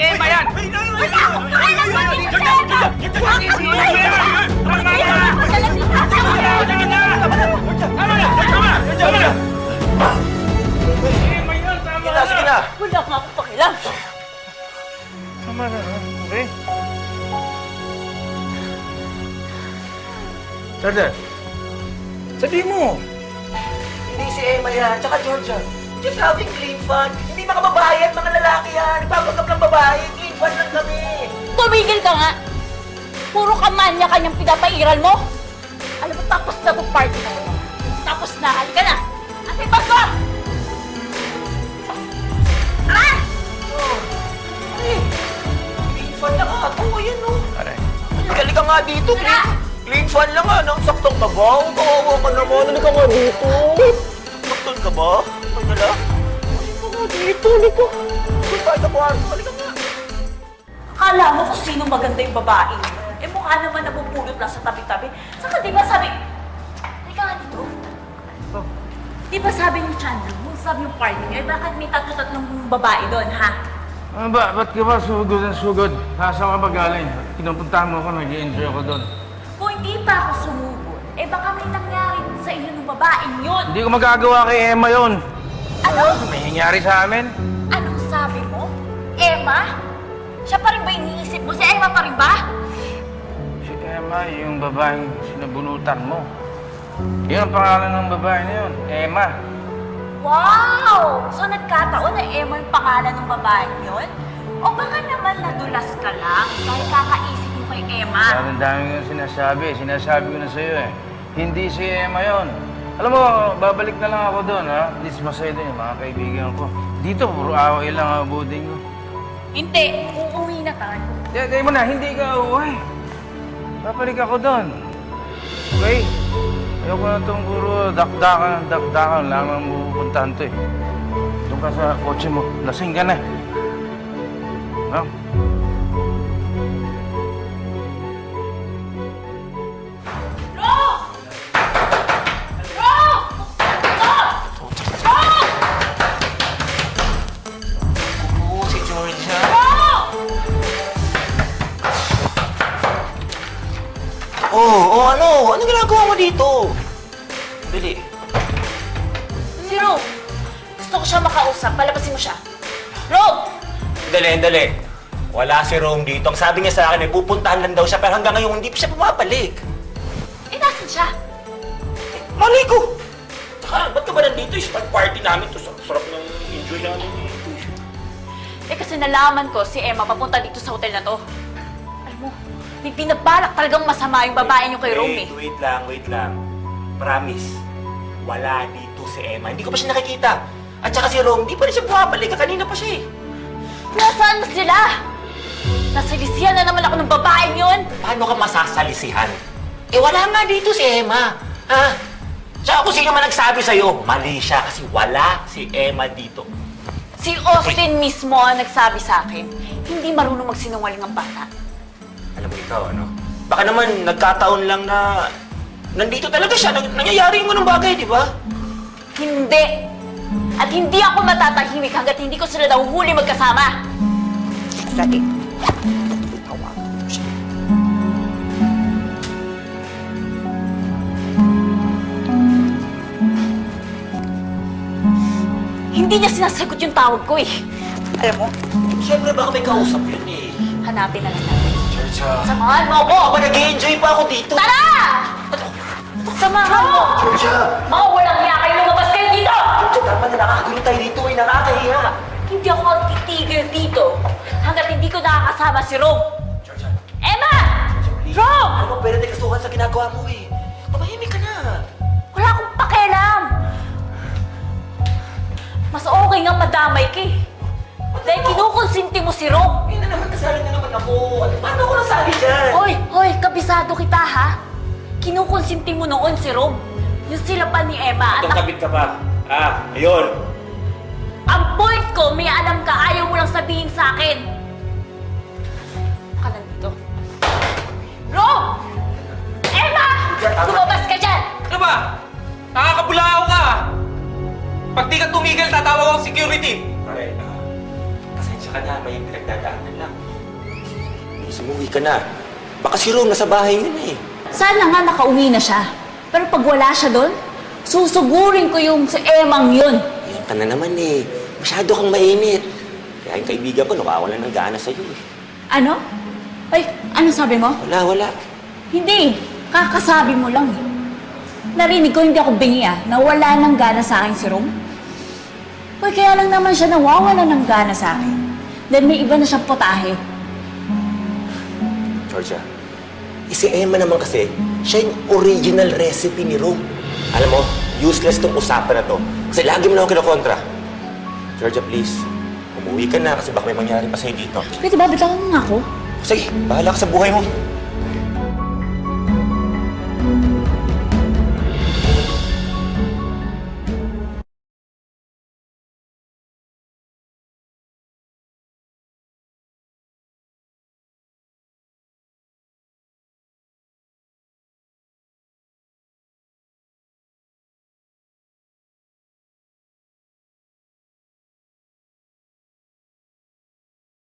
Emma yan! Sige na! Wala nga akong pakialam. Tama na, okay? Jordan, sabihin mo. Hindi si Emma yan, tsaka Georgia. Just having clean fun. Hindi makababae at mga lalaki yan. Nagpapagap ng babae. Clean fun lang kami. Tumigil ka nga! Puro kamanya kanyang pinapairal mo! Alam mo, tapos na itong party na ito. Tapos na, halika na! Ate, bago! Tara! Clean fun lang nga. Oo, yan o. Aray. Halika nga dito. Clean fun lang nga. Nang saktong ka ba? Kawawa ka naman. Halika nga dito. Sakton ka ba? Ay, nala? Halika nga dito. Halika. Doon tayo sa kwarto. Halika nga. Akala mo kung sino maganda yung babae. Eh, mukha naman napupulot lang sa tabi-tabi. Saka di ba sabi... Halika nga dito. Di ba sabi ni Chandra, kung sabi yung party niyo, eh bakit may tatlo-tatlong babae doon, ha? Ba't ka ba sugod ang sugod? Nasaan ka ba galing? Pinupuntahan mo ako, nag-i-enjoy ako doon. Kung hindi pa ako sumugod, eh baka may nangyari sa inyo ng babaeng yun. Hindi ko magagawa kay Emma yun. Ano? May nangyari sa amin. Anong sabi mo? Emma? Siya pa rin ba iniisip mo? Si Emma pa rin ba? Si Emma, yung babaeng sinabunutan mo. Yun ang pangalan ng babae na yun, Emma. Wow! So nagkataon na Emma yung pangalan ng babaeng yun? O baka naman nadulas ka lang dahil kakaisip mo kay Emma? Ang dami yung sinasabi ko na sa'yo eh. Hindi si Emma yun. Alam mo, babalik na lang ako doon ha. At least masaya din yung mga kaibigan ko. Dito, puro away lang ang abudin ko. Hindi, uuwi na tayo. Kaya mo na, hindi ka uuwi. Babalik ako doon. Okay? Ayoko na itong puro dakdakan lang ang pupuntahan to eh. Doon ka sa kotse mo, lasing ka na. No? Oo, si Georgia. Ano? Anong ginagawa mo dito? Bili. Si Ro, gusto ko siya makausap. Palabasin mo siya. Ro! Dali. Wala si Rome dito. Ang sabi niya sa akin, pupuntahan lang daw siya, pero hanggang ngayon hindi pa siya pumapalik. Eh, nasan siya? Malay ko! Tsaka, ba't ka ba nandito? Start party namin to. Sarap ng enjoy namin dito. Eh, kasi nalaman ko si Emma papunta dito sa hotel na to. Alam mo, may pinabalak talagang masama yung babae niyo kay Rome eh. Wait lang. Promise, wala dito si Emma. Hindi ko pa siya nakikita. At saka si Rome, hindi pa rin siya bumabalik. Kanina pa siya eh. Nasaan na sila? Nasalisihan na naman ako ng babaeng yun. Paano ka masasalisihan? Eh wala nga dito si Emma. Ha? Tsaka kung sino man nagsabi sa'yo, mali siya kasi wala si Emma dito. Si Austin mismo ang nagsabi sa akin, hindi marunong magsinungaling ang bata. Alam mo ikaw, ano? Baka naman nagkataon lang na nandito talaga siya. Nangyayari yung ganung bagay, di ba? Hindi. At hindi ako matatahimik hanggat hindi ko sila nahuhuli magkasama. Dati. Hindi niya sinasagot yung tawag ko eh. Alam mo? Siyempre, baka may kausap yun eh. Hanapin na lang natin. Georgia. Samahan mo ako! Ako, nag-i-enjoy pa ako dito. Tara! Samahan mo! Georgia! Mga walang hiya kayo, lumabas kayo dito! Georgia, tama na nakakagulo tayo dito eh. Nakakahiya. Hindi ako magtitigil dito hanggat hindi ko nakakasama si Rob. Georgia. Emma! Please. Rob! Ano bang pwede kasuhan sa ginagawa mo eh? Tumahimik ka na. Wala akong pakialam! Mas okay nga madamay ka eh. Dahil kinukonsinti mo si Rob. Hindi na naman, kasali na naman ako. Paano ako nasabi dyan? Hoy, kabisado kita ha? Kinukonsinti mo noon si Rob. Yung sila pa ni Emma at... Itong kabit ka pa. Ayun. Ang point ko, may alam ka, ayaw mo lang sabihin sa akin. Ka nandito. Rob! Emma! Lumabas ka dyan! Ano ba? Nakakabulao ka! Pag di ka tumigil, tatawag ako security. Pare, pasensya kanya, may pinagdadaanan lang. Please, umuwi ka na. Baka si Rome nasa bahay yun eh. Sana nga nakauwi na siya. Pero pag wala siya doon, susugurin ko yung si Emang yun. Ayan ka na naman eh. Masyado kang mainit. Kaya yung kaibigan ko, nakawalan ng gana sa'yo eh. Ano? Ay, ano sabi mo? Wala. Hindi. Kakasabi mo lang eh. Narinig ko hindi ako bingi na wala ng gana sa akin si Rome. Uy, kaya lang naman siya nawawala ng gana sa akin. Dahil may iba na siyang potahe. Georgia, si Emma naman kasi, siya yung original recipe ni Rome. Alam mo, useless tong usapan na to. Kasi lagi mo na ako kinakontra. Georgia, please, umuwi ka na kasi baka may mangyari pa sa'yo dito. Pwede ba bitawan mo nga ako? Sige, bahala ka sa buhay mo.